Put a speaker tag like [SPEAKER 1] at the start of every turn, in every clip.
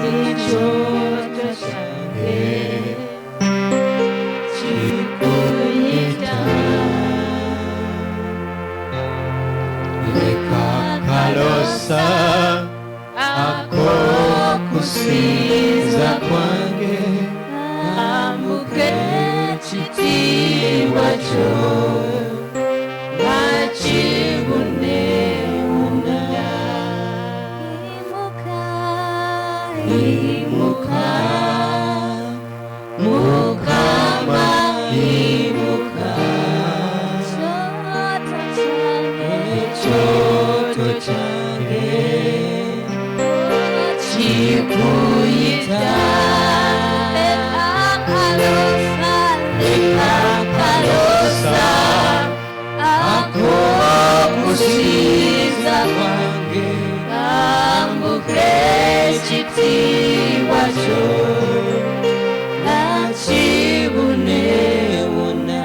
[SPEAKER 1] ekyoto kyange kikuyita. Leka kalosa ak'okusinza kwange kambuke ekitiibwa kyo nga kibunewuna. Imuka Mukama, imuka ekyoto kyange kikuyita. Leka kalosa ak'okusinza kwange kambuke ekitiibwa kyo nga kibunewuna.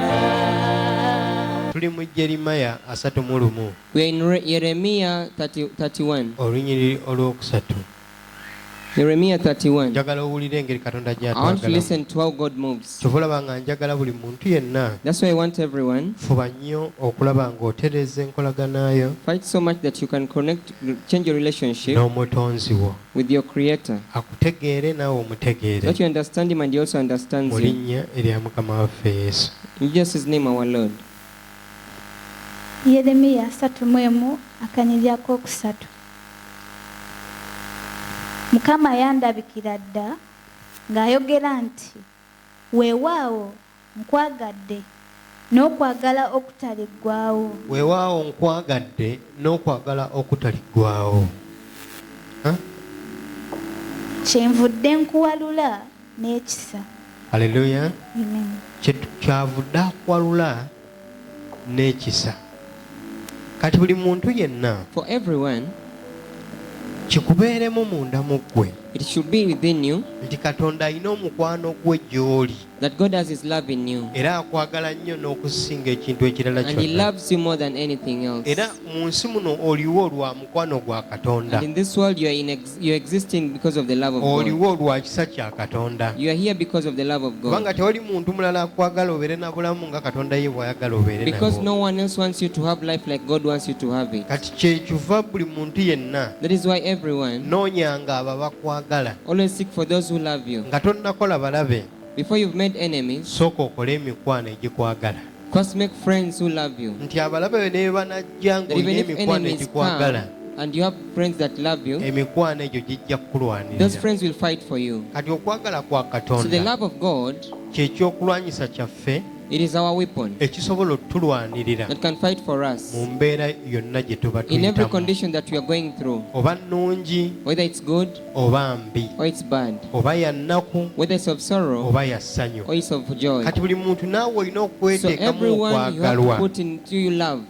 [SPEAKER 2] Tuli mu Jeremiya 31.
[SPEAKER 1] We are in Jeremiah 31.
[SPEAKER 2] Olunyiriri olwokusatu.
[SPEAKER 1] Jeremiah 31.
[SPEAKER 2] Njagala owulire engeri Katonda
[SPEAKER 1] I want to
[SPEAKER 2] gy'atwagala.
[SPEAKER 1] listen to how God moves.
[SPEAKER 2] Kyova nga njagala buli muntu yenna
[SPEAKER 1] That's why I want everyone.
[SPEAKER 2] fuba nnyo okulaba ng'otereza enkolaganayo
[SPEAKER 1] Fight so much that you can connect, change your relationship
[SPEAKER 2] n'omutonzi wo.
[SPEAKER 1] with your Creator.
[SPEAKER 2] Akutegeere naawe
[SPEAKER 1] So
[SPEAKER 2] omutegeere.
[SPEAKER 1] that you understand Him and He also understands
[SPEAKER 2] Mu
[SPEAKER 1] you.
[SPEAKER 2] linnya erya Mukama waffe Yesu.
[SPEAKER 1] In Jesus' name, our Lord.
[SPEAKER 3] Yeremiya 31 akanyiriri akokusatu. Mukama yandabikira dda ng'ayogera nti, weewaawo nkwagadde n'okwagala okutaliggwaawo.
[SPEAKER 2] Weewaawo nkwagadde n'okwagala okutaliggwaawo.
[SPEAKER 3] Kyenvudde nkuwalula n'ekisa.
[SPEAKER 2] Haleluya.
[SPEAKER 3] Amen.
[SPEAKER 2] Kyavudde akwalula n'ekisa. Kati buli muntu yenna
[SPEAKER 1] For everyone,
[SPEAKER 2] kikubeeremu munda mu ggwe
[SPEAKER 1] it should be within you
[SPEAKER 2] nti Katonda alina omukwano gwe gy'oli
[SPEAKER 1] that God has His love in you.
[SPEAKER 2] era akwagala nnyo n'okusinga ekintu ekirala
[SPEAKER 1] And He
[SPEAKER 2] kyonna.
[SPEAKER 1] loves you more than anything else.
[SPEAKER 2] Era mu nsi muno oliwo lwa mukwano gwa Katonda.
[SPEAKER 1] And in this world, you're existing because of the love of God.
[SPEAKER 2] Oliwo lwa kisa kya Katonda.
[SPEAKER 1] You are here because of the love of God.
[SPEAKER 2] Kubanga tewali muntu mulala akwagala obeere na bulamu nga Katonda ye bw'ayagala obeere
[SPEAKER 1] Because
[SPEAKER 2] nabwo.
[SPEAKER 1] no one else wants you to have life like God wants you to have it.
[SPEAKER 2] Kati kyekiva buli muntu yenna
[SPEAKER 1] That is why everyone
[SPEAKER 2] noonyanga abo abakwagala
[SPEAKER 1] always seek for those who love you.
[SPEAKER 2] nga tonnakola balabe,
[SPEAKER 1] Before you've made enemies,
[SPEAKER 2] sooka okole emikwano egikwagala.
[SPEAKER 1] first make friends who love you.
[SPEAKER 2] Nti abalabe be ne banajja
[SPEAKER 1] That even
[SPEAKER 2] ng'olina
[SPEAKER 1] if
[SPEAKER 2] emikwano
[SPEAKER 1] enemies
[SPEAKER 2] egikwagala,
[SPEAKER 1] come and you have friends that love you,
[SPEAKER 2] emikwano egyo gijja
[SPEAKER 1] those
[SPEAKER 2] kukulwanirira.
[SPEAKER 1] friends will fight for you.
[SPEAKER 2] Kati okwagala kwa
[SPEAKER 1] So the
[SPEAKER 2] Katonda
[SPEAKER 1] love of God,
[SPEAKER 2] kyekyokulwanyisa kyaffe
[SPEAKER 1] it is our weapon
[SPEAKER 2] ekisobola otulwanirira
[SPEAKER 1] that can fight for us
[SPEAKER 2] mu mbeera yonna gye tuba
[SPEAKER 1] in every
[SPEAKER 2] tuyitamu,
[SPEAKER 1] condition that we are going through,
[SPEAKER 2] oba nnungi
[SPEAKER 1] whether it's good
[SPEAKER 2] oba mbi,
[SPEAKER 1] or it's bad,
[SPEAKER 2] oba ya nnaku
[SPEAKER 1] whether it's of sorrow
[SPEAKER 2] oba ya ssanyu.
[SPEAKER 1] or it's of joy.
[SPEAKER 2] Kati buli muntu naawe olina
[SPEAKER 1] So
[SPEAKER 2] okweteekamu
[SPEAKER 1] everyone, you have to
[SPEAKER 2] okwagalwa.
[SPEAKER 1] put into you love.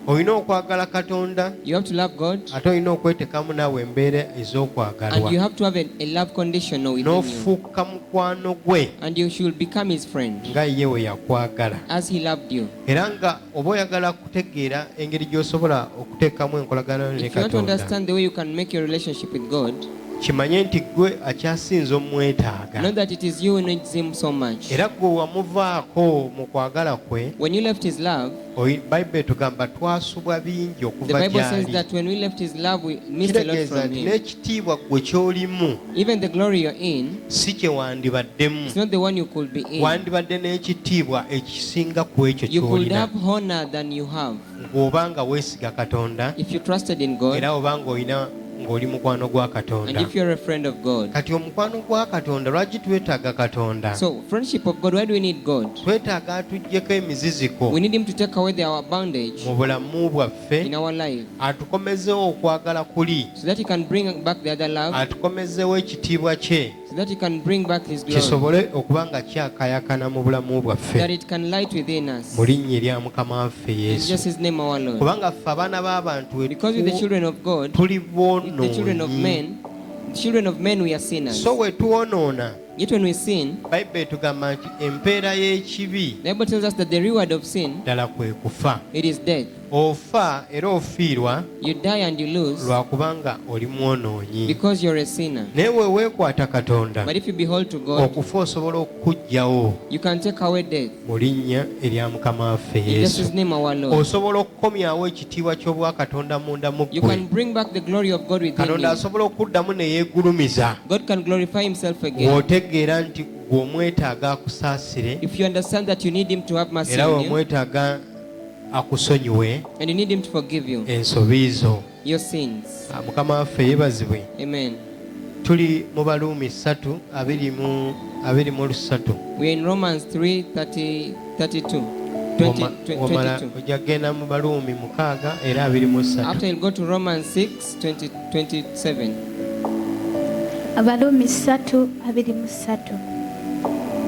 [SPEAKER 2] Olina okwagala Katonda
[SPEAKER 1] You have to love God,
[SPEAKER 2] ate olina okweteekamu naawe embeera
[SPEAKER 1] and you
[SPEAKER 2] ez'okwagalwa,
[SPEAKER 1] have to have a love conditional within you.
[SPEAKER 2] n'ofuuka mukwano gwe
[SPEAKER 1] And you should become His friend
[SPEAKER 2] nga ye we yakwagala.
[SPEAKER 1] as He loved you.
[SPEAKER 2] Era nga oba oyagala kutegeera engeri gy'osobola okuteekamu enkolagano ne
[SPEAKER 1] If you want to
[SPEAKER 2] Katonda,
[SPEAKER 1] understand the way you can make your relationship with God,
[SPEAKER 2] kimanye nti gwe akyasinza omwetaaga.
[SPEAKER 1] know that it is you who needs Him so much.
[SPEAKER 2] Era gwe wamuvaako mu kwagala kwe,
[SPEAKER 1] When you left His love,
[SPEAKER 2] Bayibuli etugamba twasubwa bingi
[SPEAKER 1] the
[SPEAKER 2] okuva
[SPEAKER 1] Bible says
[SPEAKER 2] gy'ali.
[SPEAKER 1] that when we left His love, we missed a lot
[SPEAKER 2] Kitegeeza
[SPEAKER 1] from
[SPEAKER 2] nti
[SPEAKER 1] Him.
[SPEAKER 2] n'ekitiibwa gwe ky'olimu
[SPEAKER 1] Even the glory you're in,
[SPEAKER 2] si kye wandibaddemu.
[SPEAKER 1] it's not the one you could be in.
[SPEAKER 2] Wandibadde n'ekitiibwa ekisinga ku ekyo
[SPEAKER 1] You could
[SPEAKER 2] ky'olina,
[SPEAKER 1] have honor than you have
[SPEAKER 2] ng'oba nga weesiga Katonda
[SPEAKER 1] if you trusted in God
[SPEAKER 2] era oba ng'oli mukwano gwa
[SPEAKER 1] and
[SPEAKER 2] Katonda.
[SPEAKER 1] if you're a friend of God.
[SPEAKER 2] Kati omukwano gwa Katonda lwaki twetaaga Katonda?
[SPEAKER 1] So, friendship of God, why do we need God?
[SPEAKER 2] Twetaaga atuggyeko emiziziko
[SPEAKER 1] We need Him to take away our bondage
[SPEAKER 2] mu bulamu bwaffe,
[SPEAKER 1] in our life
[SPEAKER 2] atukomezeewo okwagala kuli,
[SPEAKER 1] so that He can bring back the other love,
[SPEAKER 2] atukomezeewo ekitiibwa kye,
[SPEAKER 1] so that He can bring back His glory,
[SPEAKER 2] kisobole okuba nga kyakayakana mu bulamu
[SPEAKER 1] that
[SPEAKER 2] bwaffe,
[SPEAKER 1] it can light within us.
[SPEAKER 2] mu linnya erya Mukama waffe
[SPEAKER 1] In
[SPEAKER 2] Yesu.
[SPEAKER 1] just His name, our Lord.
[SPEAKER 2] Kubanga ffe abaana b'abantu
[SPEAKER 1] Because with the children of God,
[SPEAKER 2] tuli
[SPEAKER 1] with the children of
[SPEAKER 2] boonoonyi.
[SPEAKER 1] men, children of men, we are sinners.
[SPEAKER 2] So we tuwonoona,
[SPEAKER 1] Yet when we sin,
[SPEAKER 2] Bayibuli etugamba nti empeera y'ekibi
[SPEAKER 1] the Bible tells us that the reward of sin,
[SPEAKER 2] ddala kwe kufa.
[SPEAKER 1] it is death.
[SPEAKER 2] ofa era ofiirwa
[SPEAKER 1] You die and you lose
[SPEAKER 2] lwakubanga oli mwonoonyi
[SPEAKER 1] because you're a sinner.
[SPEAKER 2] naye weeweekwata katonda
[SPEAKER 1] But if you behold to God,
[SPEAKER 2] okufa osobola okuggyawo
[SPEAKER 1] you can take away death.
[SPEAKER 2] mu linnya erya mukama waffe
[SPEAKER 1] In Jesus'
[SPEAKER 2] yesu
[SPEAKER 1] name, our Lord.
[SPEAKER 2] osobola okukomyawo ekitiibwa ky'obwakatonda munda mu
[SPEAKER 1] You
[SPEAKER 2] ggwe
[SPEAKER 1] can bring back the glory of God within
[SPEAKER 2] katonda
[SPEAKER 1] you.
[SPEAKER 2] asobola okuddamu ne yeegulumiza
[SPEAKER 1] God can glorify Himself again.
[SPEAKER 2] bw'otegeera nti gw'omwetaaga akusaasire
[SPEAKER 1] If you understand that you need Him to have mercy
[SPEAKER 2] era
[SPEAKER 1] on you,
[SPEAKER 2] wemwetaaga akusonyiwe
[SPEAKER 1] and you need Him to forgive you
[SPEAKER 2] ensobi zo.
[SPEAKER 1] your sins.
[SPEAKER 2] Mukama waffe yeebazibwe.
[SPEAKER 1] Amen.
[SPEAKER 2] Tuli mu Baluumi 3:23.
[SPEAKER 1] We are in Romans 3:32.
[SPEAKER 2] Wamala ojja kgenda mu Baluumi 6 era 23.
[SPEAKER 1] After you'll go to Romans 6:27.
[SPEAKER 3] Abaluumi 3:23.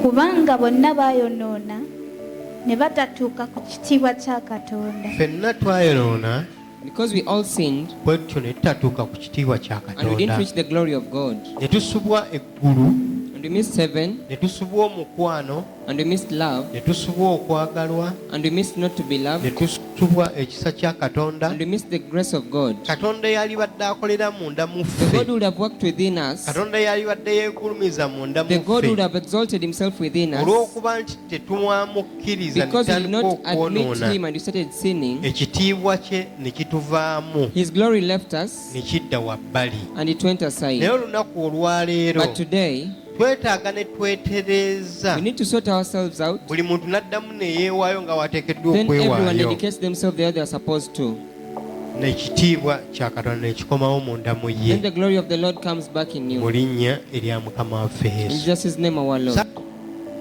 [SPEAKER 3] Kubanga bonna baayonoona ne batatuuka ku kitiibwa kya Katonda.
[SPEAKER 2] Ffenna twayonoona
[SPEAKER 1] Because we all sinned
[SPEAKER 2] bwe tutyo ne tutatuuka ku kitiibwa kya
[SPEAKER 1] and we didn't
[SPEAKER 2] Katonda.
[SPEAKER 1] reach the glory of God.
[SPEAKER 2] Ne tusubwa eggulu,
[SPEAKER 1] And we missed heaven,
[SPEAKER 2] ne tusubwa omukwano,
[SPEAKER 1] and we missed love,
[SPEAKER 2] ne tusubwa okwagalwa,
[SPEAKER 1] and we missed not to be
[SPEAKER 2] ne
[SPEAKER 1] loved,
[SPEAKER 2] tusubwa ekisa kya Katonda.
[SPEAKER 1] and we missed the grace of God.
[SPEAKER 2] Katonda yali badde akolera munda mu
[SPEAKER 1] The God
[SPEAKER 2] ffe.
[SPEAKER 1] would have worked within us.
[SPEAKER 2] Katonda yali badde yeegulumiza munda
[SPEAKER 1] The
[SPEAKER 2] mu
[SPEAKER 1] God would
[SPEAKER 2] ffe.
[SPEAKER 1] have exalted Himself within us.
[SPEAKER 2] Olw'okuba nti tetumwamukkiriza ne
[SPEAKER 1] Because we did
[SPEAKER 2] tutandika
[SPEAKER 1] not admit
[SPEAKER 2] okwonoona,
[SPEAKER 1] Him and we started sinning,
[SPEAKER 2] ekitiibwa kye ne kituvaamu
[SPEAKER 1] His glory left us
[SPEAKER 2] ne kidda wabbali.
[SPEAKER 1] and it went aside.
[SPEAKER 2] Naye olunaku olwaleero
[SPEAKER 1] But today,
[SPEAKER 2] twetaaga ne twetereeza.
[SPEAKER 1] we need to sort ourselves out.
[SPEAKER 2] Buli muntu n'addamu ne yeewaayo nga wateekeddwa
[SPEAKER 1] Then everyone
[SPEAKER 2] okwewaayo.
[SPEAKER 1] dedicates themselves the way they are supposed to.
[SPEAKER 2] N'ekitiibwa kya Katonda ne kikomawo munda mu
[SPEAKER 1] Then
[SPEAKER 2] ye.
[SPEAKER 1] the glory of the Lord comes back in
[SPEAKER 2] Mu
[SPEAKER 1] you.
[SPEAKER 2] linnya erya Mukama waffe
[SPEAKER 1] In
[SPEAKER 2] Yesu.
[SPEAKER 1] Jesus' name, our Lord.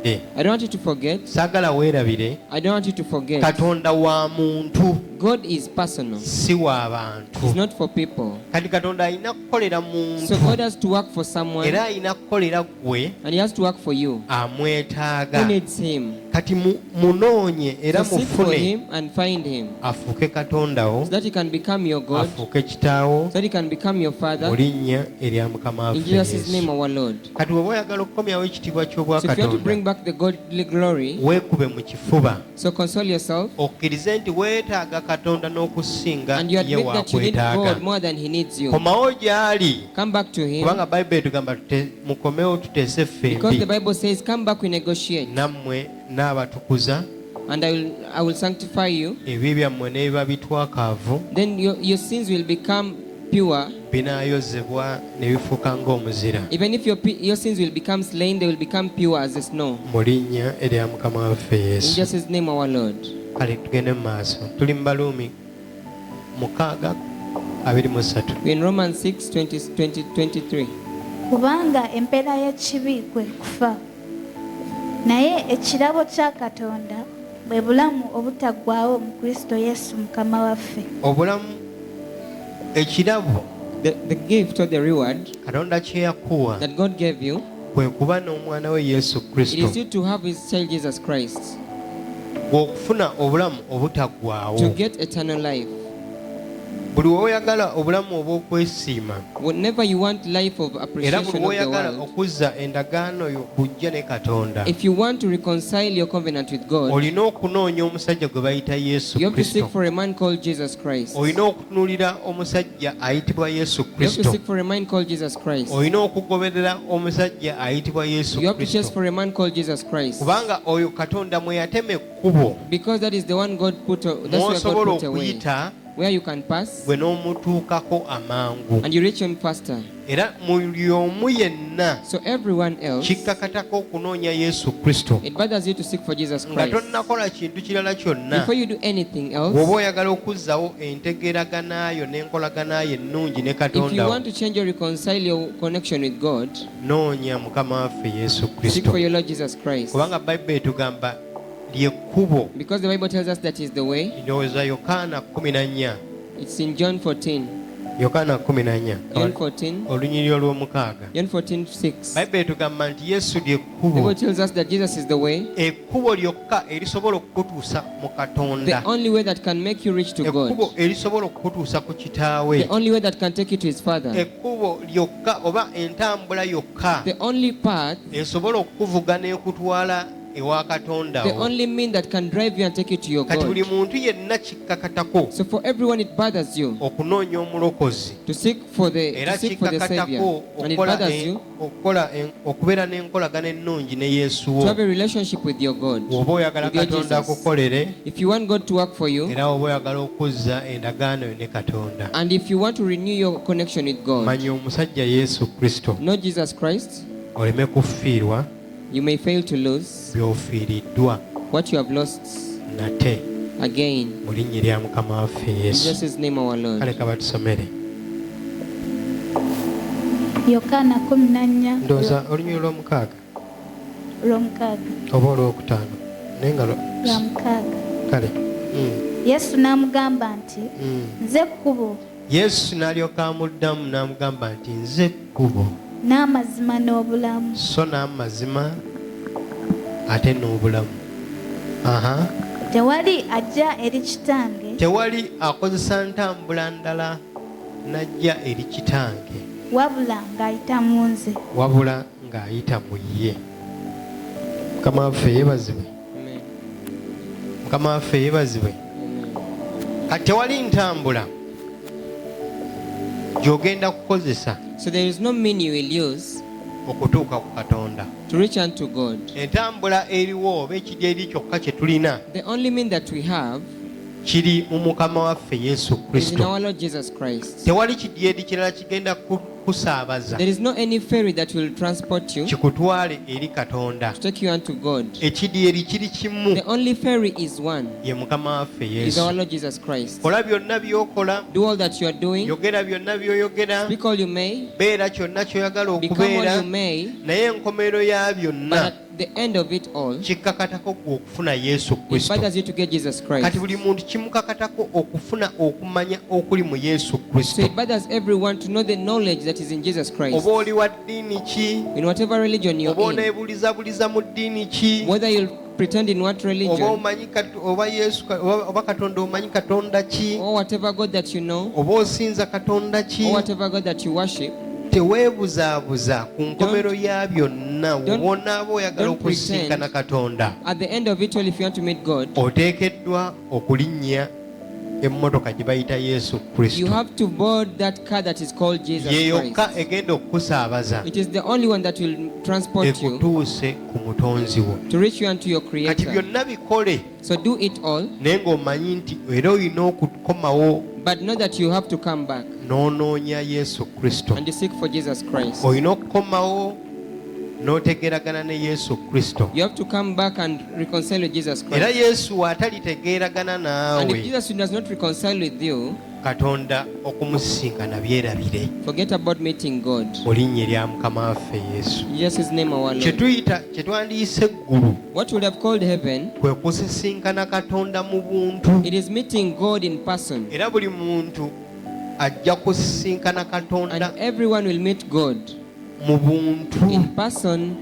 [SPEAKER 1] I don't want you to forget.
[SPEAKER 2] Saagala weerabire.
[SPEAKER 1] I don't want you to forget.
[SPEAKER 2] Katonda wa muntu
[SPEAKER 1] God is personal.
[SPEAKER 2] si wa
[SPEAKER 1] It's
[SPEAKER 2] bantu.
[SPEAKER 1] not for people.
[SPEAKER 2] Kati Katonda alina kukolera muntu
[SPEAKER 1] So God has to work for someone,
[SPEAKER 2] era alina kukolera ggwe
[SPEAKER 1] and He has to work for you.
[SPEAKER 2] amwetaaga.
[SPEAKER 1] Who needs Him?
[SPEAKER 2] Kati munoonye era
[SPEAKER 1] So seek for
[SPEAKER 2] mufune
[SPEAKER 1] Him and find Him,
[SPEAKER 2] afuuke Katondawo,
[SPEAKER 1] so that He can become your God,
[SPEAKER 2] afuuke kitaawo
[SPEAKER 1] so that He can become your
[SPEAKER 2] mu
[SPEAKER 1] Father.
[SPEAKER 2] linnya erya Mukama
[SPEAKER 1] In
[SPEAKER 2] waffe
[SPEAKER 1] Jesus'
[SPEAKER 2] Yesu.
[SPEAKER 1] name, our Lord.
[SPEAKER 2] Kati bw'oba oyagala okukomyawo ekitiibwa
[SPEAKER 1] So if you want to bring
[SPEAKER 2] ky'obwakatonda
[SPEAKER 1] back the godly glory,
[SPEAKER 2] weekube mu kifuba
[SPEAKER 1] so console yourself
[SPEAKER 2] okkirize nti weetaaga Katonda n'okusinga
[SPEAKER 1] and you
[SPEAKER 2] ye
[SPEAKER 1] admit that you need
[SPEAKER 2] waakwetaaga.
[SPEAKER 1] God more than He needs you.
[SPEAKER 2] Komawo gy'ali
[SPEAKER 1] Come back to Him,
[SPEAKER 2] kubanga Bayibuli etugamba mukomewo tuteese
[SPEAKER 1] because the
[SPEAKER 2] ffembi
[SPEAKER 1] Bible says, "Come back, we negotiate,
[SPEAKER 2] nammwe n'abatukuza
[SPEAKER 1] and I will sanctify you.
[SPEAKER 2] ebibi byammwe n'ebiba bitwakaavu
[SPEAKER 1] Then your sins will become pure.
[SPEAKER 2] binaayozebwa ne bifuuka ng'omuzira."
[SPEAKER 1] Even if your sins will become slain, they will become pure as the snow.
[SPEAKER 2] Mu linnya erya Mukama waffe
[SPEAKER 1] In
[SPEAKER 2] Yesu.
[SPEAKER 1] Jesus' name, our Lord.
[SPEAKER 2] Kale tugende mu maaso. Tuli mu Baluumi 6:23.
[SPEAKER 1] We're in Romans 6:23.
[SPEAKER 3] Kubanga empeera y'ekibi kwe kufa, naye ekirabo kya Katonda bwe bulamu obutaggwaawo mu Kristo Yesu Mukama waffe.
[SPEAKER 2] Obulamu, ekirabo
[SPEAKER 1] The gift or the reward
[SPEAKER 2] Katonda kye yakuwa
[SPEAKER 1] that God gave you,
[SPEAKER 2] kwe kuba n'omwana we Yesu
[SPEAKER 1] it
[SPEAKER 2] Kristo,
[SPEAKER 1] is you to have His child Jesus Christ,
[SPEAKER 2] okufuna obulamu obutaggwaawo.
[SPEAKER 1] to get eternal life.
[SPEAKER 2] Buli woyagala obulamu obw'okwesiima
[SPEAKER 1] Whenever you want life of
[SPEAKER 2] era
[SPEAKER 1] appreciation
[SPEAKER 2] buli
[SPEAKER 1] of the
[SPEAKER 2] woyagala
[SPEAKER 1] world,
[SPEAKER 2] okuzza endagaano yo kujja ne Katonda,
[SPEAKER 1] if you want to reconcile your covenant with God,
[SPEAKER 2] olina okunoonya omusajja gwe bayita Yesu
[SPEAKER 1] you have to seek
[SPEAKER 2] Kristo.
[SPEAKER 1] for a man called Jesus Christ. You
[SPEAKER 2] Olina okutunuulira omusajja ayitibwa Yesu
[SPEAKER 1] have to
[SPEAKER 2] Kristo.
[SPEAKER 1] seek for a man called Jesus Christ.
[SPEAKER 2] Olina okugoberera omusajja ayitibwa Yesu
[SPEAKER 1] You have to chase
[SPEAKER 2] Kristo.
[SPEAKER 1] for a man called Jesus Christ.
[SPEAKER 2] Kubanga oyo Katonda mwe yatema ekkubo
[SPEAKER 1] Because that is the one God put, that's where God
[SPEAKER 2] mw'osobola
[SPEAKER 1] put away,
[SPEAKER 2] okuyita
[SPEAKER 1] where you can pass
[SPEAKER 2] gwe n'omutuukako amangu.
[SPEAKER 1] and you reach Him faster.
[SPEAKER 2] Era buli omu yenna
[SPEAKER 1] So everyone else,
[SPEAKER 2] kikkakatako okunoonya Yesu Kristo
[SPEAKER 1] it bothers you to seek for Jesus
[SPEAKER 2] nga
[SPEAKER 1] Christ.
[SPEAKER 2] tonnakola kintu kirala kyonna.
[SPEAKER 1] Before you do anything
[SPEAKER 2] Bw'oba
[SPEAKER 1] else,
[SPEAKER 2] oyagala okuzzawo entegeraganayo n'enkolaganayo ennungi ne
[SPEAKER 1] if you
[SPEAKER 2] Katonda wo,
[SPEAKER 1] want to change or reconcile your connection with God,
[SPEAKER 2] noonya Mukama waffe Yesu
[SPEAKER 1] seek
[SPEAKER 2] Kristo.
[SPEAKER 1] for your Lord Jesus Christ.
[SPEAKER 2] Kubanga Bayibuli etugamba ly'ekkubo.
[SPEAKER 1] Because the Bible tells us that is the way.
[SPEAKER 2] Ndowooza Yokaana 14.
[SPEAKER 1] It's in John 14.
[SPEAKER 2] Yokaana 14
[SPEAKER 1] John 14.
[SPEAKER 2] olunyiriri olw'omukaaga.
[SPEAKER 1] John 14:6.
[SPEAKER 2] Bayibuli etugamba nti Yesu
[SPEAKER 1] The
[SPEAKER 2] ly'ekkubo,
[SPEAKER 1] Bible tells us that Jesus is the way,
[SPEAKER 2] ekkubo lyokka erisobola okukutuusa mu
[SPEAKER 1] the
[SPEAKER 2] Katonda,
[SPEAKER 1] only way that can make you reach to God,
[SPEAKER 2] ekkubo erisobola okukutuusa ku kitaawe,
[SPEAKER 1] the only way that can take you to His Father,
[SPEAKER 2] ekkubo lyokka oba entambula yokka
[SPEAKER 1] the only path
[SPEAKER 2] esobola okukuvuga n'ekutwala ewa Katonda
[SPEAKER 1] the
[SPEAKER 2] wo.
[SPEAKER 1] only mean that can drive you and take you to your
[SPEAKER 2] Kati buli
[SPEAKER 1] God.
[SPEAKER 2] muntu yenna kikkakatako
[SPEAKER 1] So for everyone it bothers you
[SPEAKER 2] okunoonya omulokozi
[SPEAKER 1] to seek for the
[SPEAKER 2] era
[SPEAKER 1] Savior,
[SPEAKER 2] kikkakatako
[SPEAKER 1] and it bothers you
[SPEAKER 2] okubeera n'enkolagana ennungi ne Yesu
[SPEAKER 1] to
[SPEAKER 2] wo.
[SPEAKER 1] have a relationship with your God.
[SPEAKER 2] Bw'oba oyagala
[SPEAKER 1] With your
[SPEAKER 2] Katonda
[SPEAKER 1] Jesus.
[SPEAKER 2] akukolere
[SPEAKER 1] If you want God to work for you,
[SPEAKER 2] era oba oyagala okuzza endagaano yo ne Katonda,
[SPEAKER 1] and if you want to renew your connection with God,
[SPEAKER 2] manya omusajja Yesu Kristo,
[SPEAKER 1] know Jesus Christ,
[SPEAKER 2] oleme kufiirwa
[SPEAKER 1] you may fail to lose
[SPEAKER 2] by'ofiiriddwa
[SPEAKER 1] what you have lost
[SPEAKER 2] nate
[SPEAKER 1] again.
[SPEAKER 2] mu linnya lya Mukama waffe
[SPEAKER 1] In
[SPEAKER 2] Yesu.
[SPEAKER 1] Jesus' name, our Lord.
[SPEAKER 2] Kale kabatusomere.
[SPEAKER 3] Yokaana 14
[SPEAKER 2] Ndowooza olunyiri lw'omukaaga
[SPEAKER 3] lw'omukaaga
[SPEAKER 2] oba olwokutaano naye nga
[SPEAKER 3] lwa mukaaga.
[SPEAKER 2] kale.
[SPEAKER 3] Yesu n'amugamba nti nze kkubo
[SPEAKER 2] Yesu n'alyoka amuddamu n'amugamba nti nze kkubo
[SPEAKER 3] n'amazima n'obulamu.
[SPEAKER 2] so n'amazima ate n'obulamu.
[SPEAKER 3] Tewali ajja eri kitange
[SPEAKER 2] Tewali akozesa ntambula ndala najja eri kitange
[SPEAKER 3] wabula ng'ayita mu nze.
[SPEAKER 2] wabula ng'ayita mu ye. Mukama waffe yeebazibwe.
[SPEAKER 1] Amen.
[SPEAKER 2] Mukama waffe yeebazibwe.
[SPEAKER 1] Amen.
[SPEAKER 2] Kati tewali ntambula gy'ogenda kukozesa
[SPEAKER 1] So there is no mean you will use
[SPEAKER 2] okutuuka ku Katonda.
[SPEAKER 1] to reach unto God.
[SPEAKER 2] Entambula eriwo oba ekiri eri kyokka kye tulina
[SPEAKER 1] The only mean that we have
[SPEAKER 2] kiri mu Mukama waffe Yesu
[SPEAKER 1] is in
[SPEAKER 2] Kristo.
[SPEAKER 1] our Lord Jesus Christ.
[SPEAKER 2] Tewali kidyeri kirala kigenda kusaabaza
[SPEAKER 1] There is no any ferry that will transport you to
[SPEAKER 2] kikutwale eri Katonda.
[SPEAKER 1] take you unto God.
[SPEAKER 2] Ekidyeri kiri kimu,
[SPEAKER 1] The only ferry is one,
[SPEAKER 2] ye Mukama waffe
[SPEAKER 1] is our
[SPEAKER 2] Yesu.
[SPEAKER 1] Lord Jesus Christ.
[SPEAKER 2] Kola byonna by'okola,
[SPEAKER 1] Do all that you are doing,
[SPEAKER 2] yogera byonna by'oyogera,
[SPEAKER 1] speak all you may,
[SPEAKER 2] beera kyonna ky'oyagala
[SPEAKER 1] become all
[SPEAKER 2] okubeera,
[SPEAKER 1] you may,
[SPEAKER 2] naye enkomerero ya
[SPEAKER 1] but
[SPEAKER 2] byonna
[SPEAKER 1] at the end of it all,
[SPEAKER 2] kikkakatako gwe okufuna Yesu
[SPEAKER 1] it
[SPEAKER 2] Kristo.
[SPEAKER 1] bothers you to get Jesus
[SPEAKER 2] Kati
[SPEAKER 1] Christ.
[SPEAKER 2] buli muntu kimukakatako okufuna okumanya okuli mu Yesu
[SPEAKER 1] So
[SPEAKER 2] Kristo.
[SPEAKER 1] it bothers everyone to know the knowledge that is in Jesus Christ.
[SPEAKER 2] Oba oli wa ddiini ki,
[SPEAKER 1] In whatever religion
[SPEAKER 2] oba
[SPEAKER 1] you're in,
[SPEAKER 2] oneebulizabuliza mu ddiini ki,
[SPEAKER 1] whether you'll pretend in what
[SPEAKER 2] oba
[SPEAKER 1] religion,
[SPEAKER 2] omanyi oba Yesu oba Katonda omanyi Katonda ki,
[SPEAKER 1] or whatever God that you know,
[SPEAKER 2] oba osinza Katonda ki,
[SPEAKER 1] or whatever God that you worship,
[SPEAKER 2] teweebuzaabuza ku nkomero ya byonna. Wonaaba oyagala
[SPEAKER 1] don't
[SPEAKER 2] okusinkana Katonda,
[SPEAKER 1] at the end of it all, if you want to meet God,
[SPEAKER 2] oteekeddwa okulinnya emmotoka gye bayita Yesu
[SPEAKER 1] you
[SPEAKER 2] Kristo.
[SPEAKER 1] have to board that car that is called Jesus
[SPEAKER 2] Ye yokka
[SPEAKER 1] Christ.
[SPEAKER 2] egenda okukusaabaza
[SPEAKER 1] It is the only one that will transport you
[SPEAKER 2] ekutuuse ku mutonzi wo.
[SPEAKER 1] to reach you unto your
[SPEAKER 2] Kati
[SPEAKER 1] Creator.
[SPEAKER 2] byonna bikole
[SPEAKER 1] So do it all,
[SPEAKER 2] naye ng'omanyi nti era olina okukomawo
[SPEAKER 1] but know that you have to come back
[SPEAKER 2] n'onoonya Yesu Kristo.
[SPEAKER 1] and you seek for Jesus Christ.
[SPEAKER 2] Olina okukomawo n'otegeeragana ne Yesu Kristo.
[SPEAKER 1] You have to come back and reconcile with Jesus
[SPEAKER 2] Era
[SPEAKER 1] Christ.
[SPEAKER 2] Yesu bw'atalitegeeragana
[SPEAKER 1] And if
[SPEAKER 2] naawe,
[SPEAKER 1] Jesus does not reconcile with you,
[SPEAKER 2] Katonda okumusisinkana byerabire
[SPEAKER 1] forget about meeting God.
[SPEAKER 2] mu linnya erya Mukama waffe Yesu.
[SPEAKER 1] In Jesus' name, our
[SPEAKER 2] Kye
[SPEAKER 1] Lord.
[SPEAKER 2] twandiyise eggulu
[SPEAKER 1] What would have called heaven,
[SPEAKER 2] kwe kusisinkana Katonda mu buntu.
[SPEAKER 1] it is meeting God in person.
[SPEAKER 2] Era buli muntu ajja kusisinkana
[SPEAKER 1] And
[SPEAKER 2] Katonda
[SPEAKER 1] everyone will meet God
[SPEAKER 2] mu buntu.
[SPEAKER 1] in person.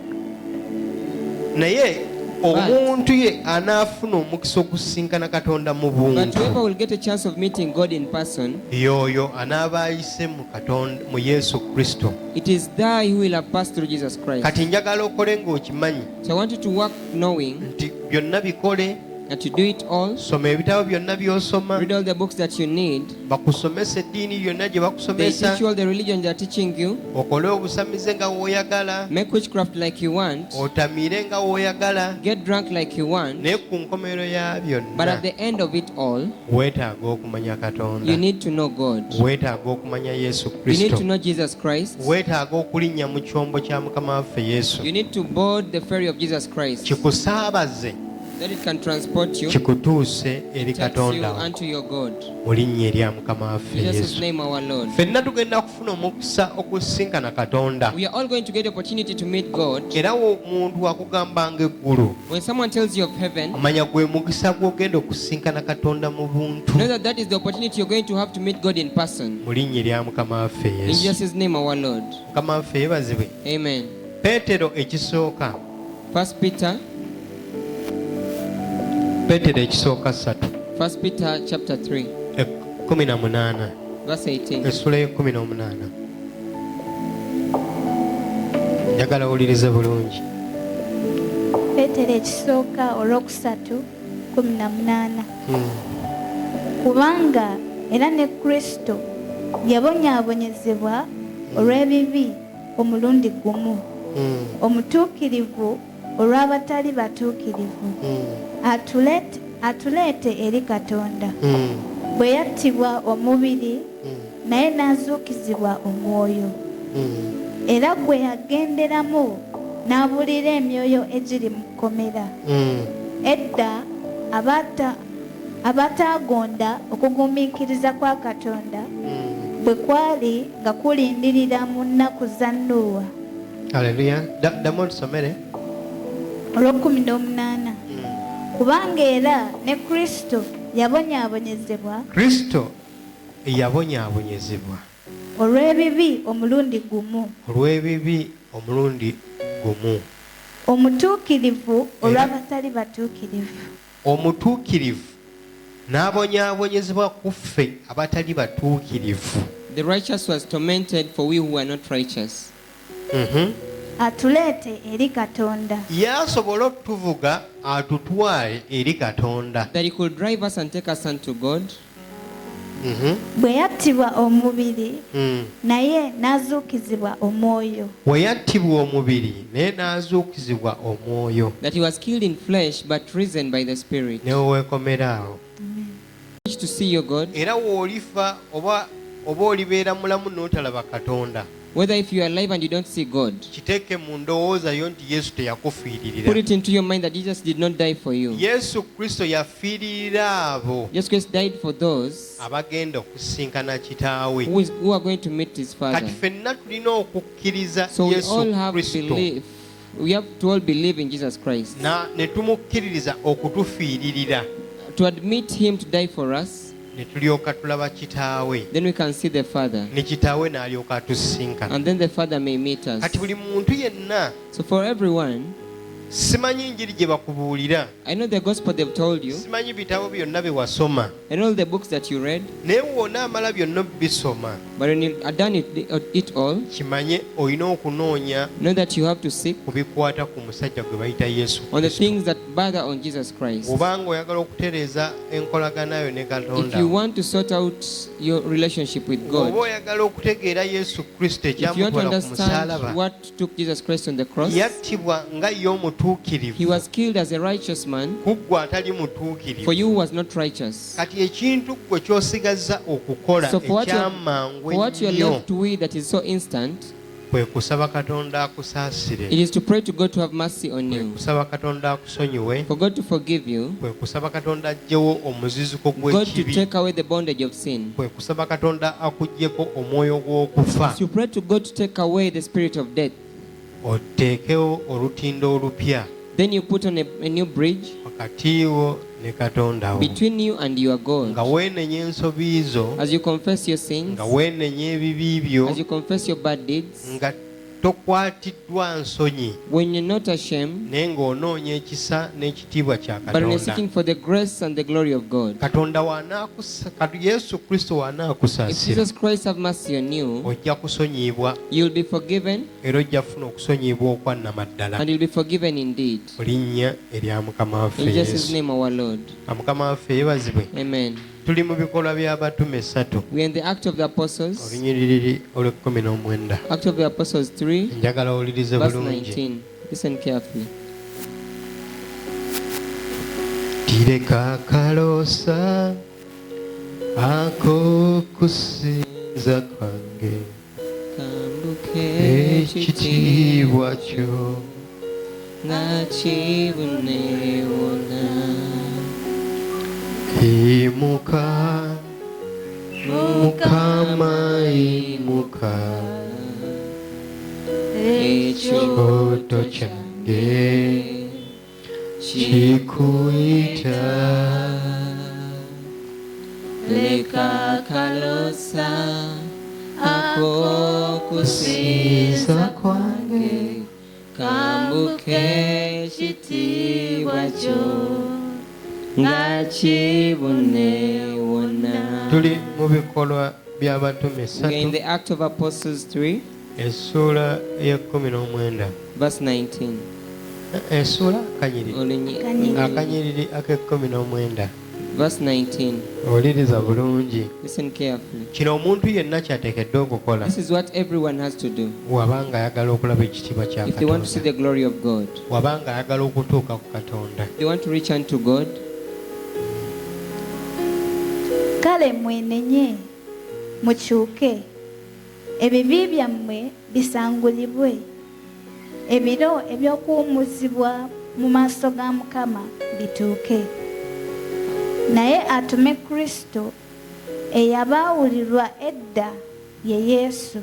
[SPEAKER 2] Naye omuntu ye anaafuna omukisa okusisinkana Katonda mu
[SPEAKER 1] But
[SPEAKER 2] buntu,
[SPEAKER 1] whoever will get a chance of meeting God in person,
[SPEAKER 2] y'oyo anaaba ayise mu Yesu Kristo.
[SPEAKER 1] it is there who will have passed through Jesus Christ.
[SPEAKER 2] Kati njagala okole ng'okimanyi
[SPEAKER 1] So I want you to work knowing
[SPEAKER 2] nti byonna bikole,
[SPEAKER 1] that you do it all.
[SPEAKER 2] soma ebitabo byonna by'osoma,
[SPEAKER 1] Read all the books that you need.
[SPEAKER 2] bakusomesa eddiini yonna gye
[SPEAKER 1] They
[SPEAKER 2] bakusomesa,
[SPEAKER 1] teach you all the religion they are teaching you.
[SPEAKER 2] okole obusamize nga w'oyagala,
[SPEAKER 1] Make witchcraft like you want.
[SPEAKER 2] otamiire nga w'oyagala,
[SPEAKER 1] Get drunk like you want.
[SPEAKER 2] naye ku nkomerero ya
[SPEAKER 1] But at
[SPEAKER 2] byonna
[SPEAKER 1] the end of it all,
[SPEAKER 2] weetaaga okumanya Katonda,
[SPEAKER 1] you need to know God.
[SPEAKER 2] weetaaga okumanya Yesu
[SPEAKER 1] You need to
[SPEAKER 2] Kristo,
[SPEAKER 1] know Jesus Christ.
[SPEAKER 2] weetaaga okulinnya mu kyombo kya Mukama waffe Yesu,
[SPEAKER 1] You need to board the ferry of Jesus Christ,
[SPEAKER 2] kikusaabaze,
[SPEAKER 1] that it can transport you,
[SPEAKER 2] kikutuuse eri
[SPEAKER 1] takes you
[SPEAKER 2] Katonda wo
[SPEAKER 1] unto your God.
[SPEAKER 2] mu linnya erya Mukama waffe
[SPEAKER 1] In Jesus'
[SPEAKER 2] Yesu.
[SPEAKER 1] name, our Lord.
[SPEAKER 2] Ffenna tugenda kufuna omukisa okusinkana Katonda.
[SPEAKER 1] We are all going to get the opportunity to meet God.
[SPEAKER 2] Era omuntu akugambanga eggulu,
[SPEAKER 1] When someone tells you of heaven,
[SPEAKER 2] amanya gwe mugisa gw'ogenda okusinkana Katonda mu buntu
[SPEAKER 1] know that that is the opportunity you're going to have to meet God in person.
[SPEAKER 2] mu linnya erya Mukama waffe
[SPEAKER 1] In
[SPEAKER 2] Yesu.
[SPEAKER 1] Jesus' name, our Lord.
[SPEAKER 2] Mukama waffe yeebazibwe.
[SPEAKER 1] Amen.
[SPEAKER 2] Peetero ekisooka,
[SPEAKER 1] 1 Peter,
[SPEAKER 2] Peetero ekisooka 3
[SPEAKER 1] 1 Peter chapter 3,
[SPEAKER 2] 18,
[SPEAKER 1] verse 18.
[SPEAKER 2] essula ye-18. Njagala owulirize bulungi.
[SPEAKER 3] Peetero ekisooka olwokusatu 18. Kubanga era ne Kristo yabonyaabonyezebwa olw'ebibi omulundi gumu, omutuukirivu olw'abatali batuukirivu, atuleete eri Katonda. Bwe yattibwa omubiri naye n'azuukizibwa omwoyo, era gwe yagenderamu n'abulira emyoyo egiri mu kkomera. Edda abataagonda okugumiikiriza kwa Katonda bwe kwali nga kulindirira mu nnaku za Nuuwa.
[SPEAKER 2] Haleluya. Ddamu olusomere.
[SPEAKER 3] olw'okumin'omunaana. Kubanga era ne Kristo yabonyaabonyezebwa olw'ebibi omulundi gumu, omutuukirivu olw'abatali batuukirivu.
[SPEAKER 2] Omutuukirivu n'abonyaabonyezebwa ku ffe abatali batuukirivu.
[SPEAKER 1] The righteous was tormented for we who are not righteous.
[SPEAKER 3] Atuleete eri Katonda.
[SPEAKER 2] Yasobola okutuvuga atutwale eri Katonda.
[SPEAKER 1] That he could drive us and take us unto God.
[SPEAKER 3] Bwe yattibwa omubiri naye n'azuukizibwa omwoyo.
[SPEAKER 2] Bwe yattibwa omubiri naye n'azuukizibwa omwoyo.
[SPEAKER 1] That he was killed in flesh but risen by the Spirit.
[SPEAKER 2] Ne weekomeraawo.
[SPEAKER 1] To see your God.
[SPEAKER 2] Era w'olifa oba olibeera mulamu n'otalaba Katonda.
[SPEAKER 1] Whether if you are alive and you don't see God.
[SPEAKER 2] Kiteeke mu ndowooza yo nti Yesu teyakufiiririra.
[SPEAKER 1] Put it into your mind that Jesus did not die for you.
[SPEAKER 2] Yesu Kristo yafiiririra abo.
[SPEAKER 1] Jesus Christ died for those
[SPEAKER 2] abagenda okusinkana kitaawe.
[SPEAKER 1] who are going to meet his Father.
[SPEAKER 2] Kati ffenna tulina okukkiriza
[SPEAKER 1] So we
[SPEAKER 2] Yesu
[SPEAKER 1] all have
[SPEAKER 2] Kristo.
[SPEAKER 1] belief. We have to all believe in Jesus Christ.
[SPEAKER 2] Ne tumukkiririza okutufiiririra.
[SPEAKER 1] To admit him to die for us.
[SPEAKER 2] Ne tulyoka tulaba kitaawe.
[SPEAKER 1] Then we can see the Father.
[SPEAKER 2] Ne kitaawe n'alyoka atusinkana.
[SPEAKER 1] And then the Father may meet us.
[SPEAKER 2] Kati buli muntu yenna.
[SPEAKER 1] So for everyone.
[SPEAKER 2] Simanyi njiri gye bakubuulira.
[SPEAKER 1] I know the gospel they've told you.
[SPEAKER 2] Simanyi bitabo byonna bye wasoma.
[SPEAKER 1] And all the books that you read.
[SPEAKER 2] Naye w'onaamala byonna bisoma.
[SPEAKER 1] But when you are done it all.
[SPEAKER 2] Kimanye olina okunoonya.
[SPEAKER 1] Know that you have to seek.
[SPEAKER 2] Kubikwata ku musajja gwe bayita Yesu.
[SPEAKER 1] On the things that bother on Jesus Christ.
[SPEAKER 2] Obanga oyagala okutereeza enkolagana yo ne Katonda.
[SPEAKER 1] If you want to sort out your relationship with God.
[SPEAKER 2] Oba oyagala okutegeera Yesu Kristo
[SPEAKER 1] If you want to
[SPEAKER 2] ekyamutwala ku
[SPEAKER 1] understand
[SPEAKER 2] musaalaba.
[SPEAKER 1] what took Jesus Christ on the cross.
[SPEAKER 2] Yattibwa nga y'omutuukirivu.
[SPEAKER 1] He was killed as a righteous man.
[SPEAKER 2] Kuggwe atali mutuukirivu.
[SPEAKER 1] For you who was not righteous.
[SPEAKER 2] Kati ekintu gwe ky'osigazza okukola ekyamangu
[SPEAKER 1] for what you are
[SPEAKER 2] ennyo
[SPEAKER 1] left with that is so instant.
[SPEAKER 2] kwe kusaba Katonda akusaasire.
[SPEAKER 1] It is to pray to God to have mercy on
[SPEAKER 2] Kwe
[SPEAKER 1] you.
[SPEAKER 2] kusaba Katonda akusonyiwe.
[SPEAKER 1] For God to forgive you.
[SPEAKER 2] Kwe kusaba Katonda aggyewo omuzizuko
[SPEAKER 1] God to
[SPEAKER 2] gw'ekibi.
[SPEAKER 1] take away the bondage of sin.
[SPEAKER 2] Kwe kusaba Katonda akuggyeko omwoyo gw'okufa.
[SPEAKER 1] You pray to God to take away the spirit of death.
[SPEAKER 2] Oteekewo olutindo olupya.
[SPEAKER 1] Then you put on a new bridge
[SPEAKER 2] wakati wo ne Katonda wo.
[SPEAKER 1] Between you and your God.
[SPEAKER 2] Nga weenenya ensobi zo.
[SPEAKER 1] As you confess your sins.
[SPEAKER 2] Nga weenenya ebibi byo.
[SPEAKER 1] As you confess your bad deeds.
[SPEAKER 2] Nga tokwatiddwa nsonyi.
[SPEAKER 1] When you're not ashamed.
[SPEAKER 2] Naye ng'onoonya ekisa n'ekitiibwa kya
[SPEAKER 1] But when you're
[SPEAKER 2] Katonda.
[SPEAKER 1] seeking for the grace and the glory of God.
[SPEAKER 2] Katonda Yesu Kristo
[SPEAKER 1] If
[SPEAKER 2] w'anaakusaasira.
[SPEAKER 1] Jesus Christ have mercy on you.
[SPEAKER 2] Ojja kusonyibwa.
[SPEAKER 1] You'll be forgiven.
[SPEAKER 2] Era ojja kufuna okusonyibwa okwanama ddala.
[SPEAKER 1] And you'll be forgiven indeed.
[SPEAKER 2] Mu linnya erya Mukama waffe
[SPEAKER 1] In Jesus'
[SPEAKER 2] Yesu.
[SPEAKER 1] name our Lord.
[SPEAKER 2] Mukama waffe yeebazibwe.
[SPEAKER 1] Amen.
[SPEAKER 2] Tuli mu bikolwa by'abatume 3.
[SPEAKER 1] We are in the Act of the Apostles.
[SPEAKER 2] Olunyiriri olw'ekumi.
[SPEAKER 1] Act of the Apostles 3.
[SPEAKER 2] Njagala owulirize
[SPEAKER 1] Verse
[SPEAKER 2] bulungi.
[SPEAKER 1] 19. Listen carefully.
[SPEAKER 2] Tireka kaloosa ak'okusinza kwange ekitiibwa kyo
[SPEAKER 1] nga kiboneewona
[SPEAKER 2] imuka Mukama imuka ekyoto kyange kikuyita
[SPEAKER 1] leka kalosa ak'okusinza kwange kambuke ekitiibwa kyo nga kiboneewona.
[SPEAKER 2] Tuli mu bikolwa by'abatume
[SPEAKER 1] Okay, in
[SPEAKER 2] 3
[SPEAKER 1] the Act of Apostles 3,
[SPEAKER 2] essuula eya 19.
[SPEAKER 1] verse 19.
[SPEAKER 2] Essula kanyiriri.
[SPEAKER 1] Kanyiriri.
[SPEAKER 2] Akanyiriri ake-19.
[SPEAKER 1] Verse 19.
[SPEAKER 2] Oliriza bulungi.
[SPEAKER 1] Listen carefully.
[SPEAKER 2] Kino omuntu yenna ky'ateekeddwa okukola
[SPEAKER 1] This is what everyone has to do
[SPEAKER 2] wabanga ayagala okulaba ekitiibwa kya
[SPEAKER 1] if they want to see
[SPEAKER 2] Katonda,
[SPEAKER 1] the glory of God.
[SPEAKER 2] wabanga ayagala okutuuka ku Katonda.
[SPEAKER 1] If they want to reach unto God.
[SPEAKER 3] Kale mwenenye mukyuke, ebibi byammwe bisangulibwe, ebiro eby'okuwummuzibwa mu maaso ga Mukama bituuke. Naye atume Kristo eyabaawulirwa edda ye Yesu,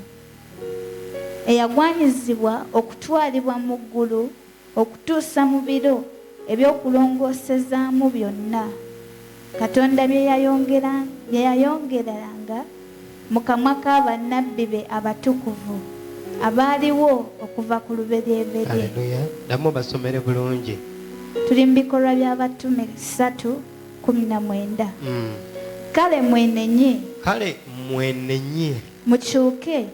[SPEAKER 3] eyagwanyizibwa okutwalibwa mu ggulu okutuusa mu biro eby'okulongoosezaamu byonna, Katonda bye yayongeranga mu kamwa ka bannabbi be abatukuvu abaaliwo okuva ku lubereberye.
[SPEAKER 2] Haleluya. Ddamu basomere bulungi.
[SPEAKER 3] Tuli mu bikolwa by'abatume 3:19. Kale mwenenye mukyuke.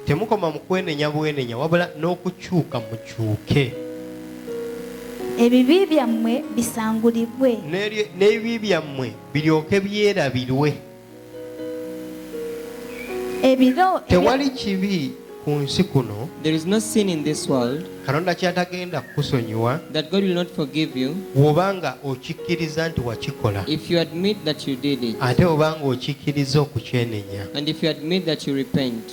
[SPEAKER 2] Temukoma mu kwenenya bwenenya wabula n'okukyuka mukyuke.
[SPEAKER 3] Ebibi byammwe bisangulibwe.
[SPEAKER 2] N'ebibi byammwe biryoke byerabirwe. Tewali kibi ku nsi kuno
[SPEAKER 1] There is no sin in this world
[SPEAKER 2] Katonda ky'atagenda kukusonyiwa
[SPEAKER 1] that God will not forgive you
[SPEAKER 2] bw'obanga okikkiriza nti wakikola,
[SPEAKER 1] if you admit that you did it,
[SPEAKER 2] ate obanga okikkiriza okukyenenya.
[SPEAKER 1] and if you admit that you repent.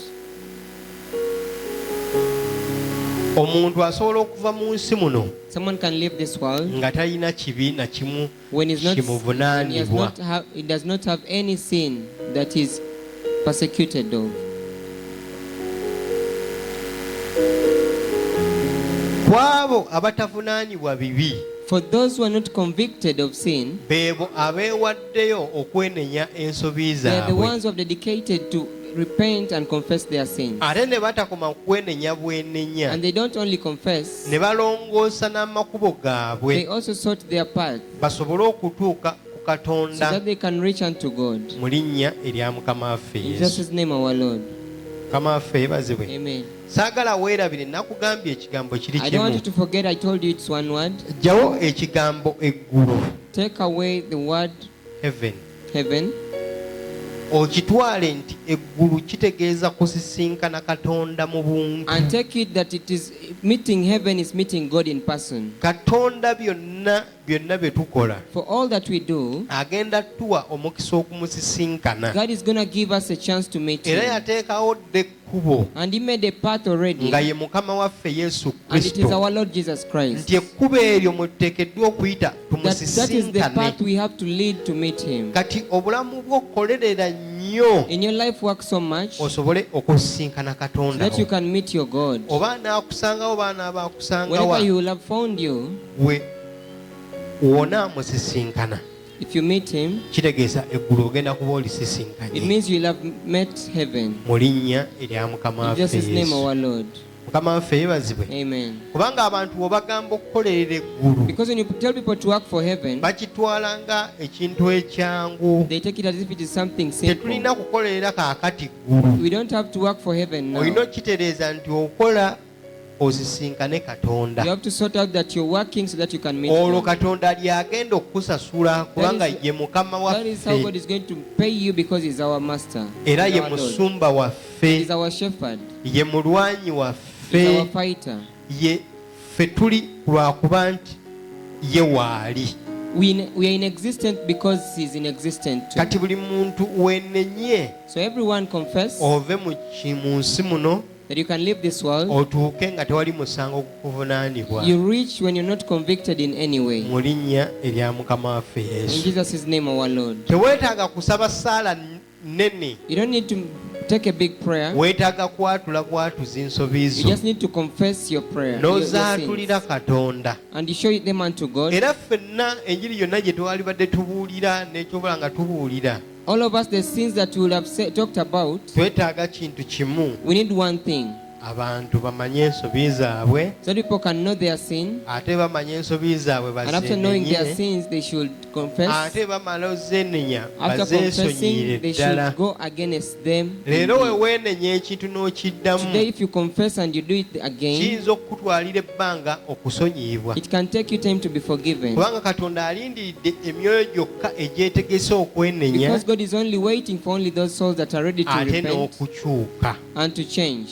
[SPEAKER 2] Omuntu asobola okuva mu nsi muno
[SPEAKER 1] Someone can leave this world
[SPEAKER 2] nga talina kibi na kimu
[SPEAKER 1] when
[SPEAKER 2] kimuvunaanibwa.
[SPEAKER 1] he does not have any sin that is persecuted of.
[SPEAKER 2] Kwabo abatavunaanibwa bibi,
[SPEAKER 1] For those who are not convicted of sin,
[SPEAKER 2] beebo abeewaddeyo okwenenya ensobi
[SPEAKER 1] they are the
[SPEAKER 2] zaabwe,
[SPEAKER 1] ones who have dedicated to repent and confess their sins.
[SPEAKER 2] ate ne batakoma kwenenya bwenenya,
[SPEAKER 1] And they don't only confess,
[SPEAKER 2] ne balongoosa n'amakubo
[SPEAKER 1] they
[SPEAKER 2] gaabwe
[SPEAKER 1] also sort their path
[SPEAKER 2] basobole okutuuka ku
[SPEAKER 1] so
[SPEAKER 2] Katonda
[SPEAKER 1] that they can reach unto God.
[SPEAKER 2] mu linnya erya Mukama waffe
[SPEAKER 1] In
[SPEAKER 2] Yesu.
[SPEAKER 1] Jesus' name, our Lord.
[SPEAKER 2] Mukama waffe yeebazibwe.
[SPEAKER 1] Amen.
[SPEAKER 2] Saagala weerabire, nakugambye ekigambo kiri
[SPEAKER 1] I don't want you
[SPEAKER 2] kimu.
[SPEAKER 1] to forget, I told you it's one word.
[SPEAKER 2] Ggyawo ekigambo eggulu,
[SPEAKER 1] Take away the word
[SPEAKER 2] heaven,
[SPEAKER 1] heaven,
[SPEAKER 2] okitwale nti eggulu kitegeeza kusisinkana Katonda mu buntu.
[SPEAKER 1] and take it that it is meeting heaven is meeting God in person.
[SPEAKER 2] Katonda byonna bye tukola
[SPEAKER 1] For all that we do,
[SPEAKER 2] agenda tuwa omukisa okumusisinkana,
[SPEAKER 1] God is going to give us a chance to meet
[SPEAKER 2] era
[SPEAKER 1] Him.
[SPEAKER 2] yateekawo dde ekkubo
[SPEAKER 1] And He made a path already,
[SPEAKER 2] nga ye Mukama waffe Yesu
[SPEAKER 1] and it is
[SPEAKER 2] Kristo,
[SPEAKER 1] our Lord Jesus Christ.
[SPEAKER 2] nti ekkubo eryo mwe tuteekeddwa okuyita
[SPEAKER 1] That is the
[SPEAKER 2] tumusisinkane.
[SPEAKER 1] path we have to lead to meet Him.
[SPEAKER 2] Kati obulamu bw'okolerera nnyo
[SPEAKER 1] In your life, work so much
[SPEAKER 2] osobole okusisinkana
[SPEAKER 1] so
[SPEAKER 2] Katonda
[SPEAKER 1] that you
[SPEAKER 2] wo.
[SPEAKER 1] can meet your God.
[SPEAKER 2] Oba anaakusangawo oba anaabakusangawa,
[SPEAKER 1] Wherever He will have found you,
[SPEAKER 2] we wonaamusisinkana,
[SPEAKER 1] if you meet Him,
[SPEAKER 2] kitegeeza eggulu ogenda kuba
[SPEAKER 1] it
[SPEAKER 2] olisisinkanye
[SPEAKER 1] means you will have met heaven.
[SPEAKER 2] mu linnya erya Mukama
[SPEAKER 1] In
[SPEAKER 2] waffe
[SPEAKER 1] Jesus' name,
[SPEAKER 2] Yesu.
[SPEAKER 1] our Lord.
[SPEAKER 2] Mukama waffe yeebazibwe.
[SPEAKER 1] Amen.
[SPEAKER 2] Kubanga abantu obagamba okukolerera eggulu
[SPEAKER 1] Because when you tell people to work for heaven,
[SPEAKER 2] bakitwala nga ekintu ekyangu.
[SPEAKER 1] they take it as if it is something simple.
[SPEAKER 2] Tetulina kukolerera kaakati ggulu.
[SPEAKER 1] We don't have to work for heaven now.
[SPEAKER 2] Olina okitereeza nti okola osisinkane Katonda.
[SPEAKER 1] You have to sort out that you're working so that you can meet
[SPEAKER 2] Olwo
[SPEAKER 1] Him.
[SPEAKER 2] Katonda lyagenda okukusasula kubanga ye Mukama
[SPEAKER 1] That is how God
[SPEAKER 2] waffe
[SPEAKER 1] is going to pay you, because He's our Master.
[SPEAKER 2] era
[SPEAKER 1] He's
[SPEAKER 2] ye
[SPEAKER 1] our Lord.
[SPEAKER 2] musumba waffe,
[SPEAKER 1] He's our shepherd.
[SPEAKER 2] ye mulwanyi
[SPEAKER 1] He's our
[SPEAKER 2] waffe,
[SPEAKER 1] fighter.
[SPEAKER 2] ye ffe tuli lwakuba nti ye waali.
[SPEAKER 1] We are inexistent because He's inexistent too.
[SPEAKER 2] Kati buli muntu weenenye
[SPEAKER 1] So everyone confess
[SPEAKER 2] ove mu nsi muno
[SPEAKER 1] that you can leave this world.
[SPEAKER 2] otuuke nga tewali musango gukuvunaanibwa
[SPEAKER 1] You reach when you're not convicted in any way.
[SPEAKER 2] mu linnya erya Mukama waffe
[SPEAKER 1] In
[SPEAKER 2] Yesu.
[SPEAKER 1] Jesus' name, our Lord.
[SPEAKER 2] Teweetaaga kusaba ssaala nnene,
[SPEAKER 1] You don't need to take a big prayer.
[SPEAKER 2] weetaaga kwatula bwatuza ensobi
[SPEAKER 1] You
[SPEAKER 2] zo
[SPEAKER 1] just need to confess your prayer, your sins,
[SPEAKER 2] n'ozaatulira Katonda.
[SPEAKER 1] and you show them unto God.
[SPEAKER 2] Era ffenna enjiri yonna gye twalibadde tubuulira n'ekyobola nga tubuulira,
[SPEAKER 1] All of us, the sins that we will have talked about,
[SPEAKER 2] twetaaga kintu kimu,
[SPEAKER 1] we need one thing.
[SPEAKER 2] abantu bamanye ensobi zaabwe
[SPEAKER 1] so that people can know their sin.
[SPEAKER 2] ate bamanye ensobi zaabwe
[SPEAKER 1] And after knowing their
[SPEAKER 2] bazeenenye
[SPEAKER 1] sins, they should confess.
[SPEAKER 2] ate bamala ozeenenya
[SPEAKER 1] After
[SPEAKER 2] bazeesonyiire
[SPEAKER 1] confessing, they
[SPEAKER 2] ddala
[SPEAKER 1] should go against them.
[SPEAKER 2] leero weweenenya ekintu n'okiddamu
[SPEAKER 1] Today, if you confess and you do it again,
[SPEAKER 2] kiyinza okukutwalira ebbanga okusonyiyibwa
[SPEAKER 1] it can take you time to be forgiven.
[SPEAKER 2] kubanga katonda alindiridde emyoyo gyokka egyetegese okwenenya
[SPEAKER 1] Because God is only waiting for only those souls that are ready to
[SPEAKER 2] ate
[SPEAKER 1] repent
[SPEAKER 2] n'okukyuka
[SPEAKER 1] and to change.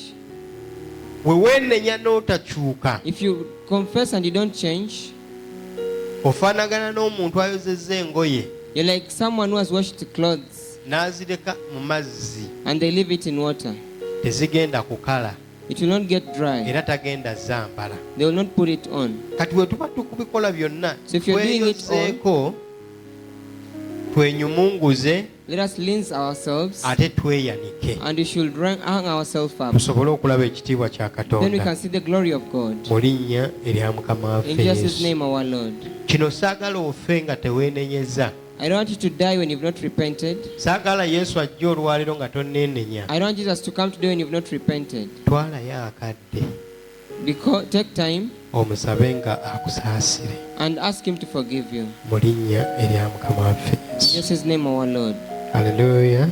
[SPEAKER 2] we weenenya n'otakyuka
[SPEAKER 1] If you confess and you don't change,
[SPEAKER 2] ofaanagana n'omuntu ayozezza engoye
[SPEAKER 1] you're like someone who has washed clothes
[SPEAKER 2] n'azireka mu mazzi
[SPEAKER 1] and they leave it in water.
[SPEAKER 2] tezigenda kukala
[SPEAKER 1] It will not get dry.
[SPEAKER 2] era tagenda zambala
[SPEAKER 1] They will not put it on.
[SPEAKER 2] kati we tuba tukubikola byonna
[SPEAKER 1] So if you're doing it
[SPEAKER 2] tweyozeeko twenyumunguze
[SPEAKER 1] Let us cleanse ourselves
[SPEAKER 2] ate tweyanike
[SPEAKER 1] and we should hang ourselves up.
[SPEAKER 2] tusobole okulaba ekitiibwa kya
[SPEAKER 1] Then we
[SPEAKER 2] katonda
[SPEAKER 1] can see the glory of God.
[SPEAKER 2] mu linnya erya mukama waffe
[SPEAKER 1] In Jesus'
[SPEAKER 2] Yesu.
[SPEAKER 1] name, our Lord.
[SPEAKER 2] kino saagala ofe nga teweenenyeza
[SPEAKER 1] I don't want you to die when you've not repented.
[SPEAKER 2] saagala yesu ajja olwaliro nga tonneenenya
[SPEAKER 1] I don't want Jesus to come today when you've not repented.
[SPEAKER 2] twalayo akadde
[SPEAKER 1] Because take time
[SPEAKER 2] omusabe nga akusaasire
[SPEAKER 1] and ask Him to forgive you.
[SPEAKER 2] mu linnya erya mukama waffe
[SPEAKER 1] In
[SPEAKER 2] Yesu.
[SPEAKER 1] Jesus' name, our Lord.
[SPEAKER 2] Haleluya.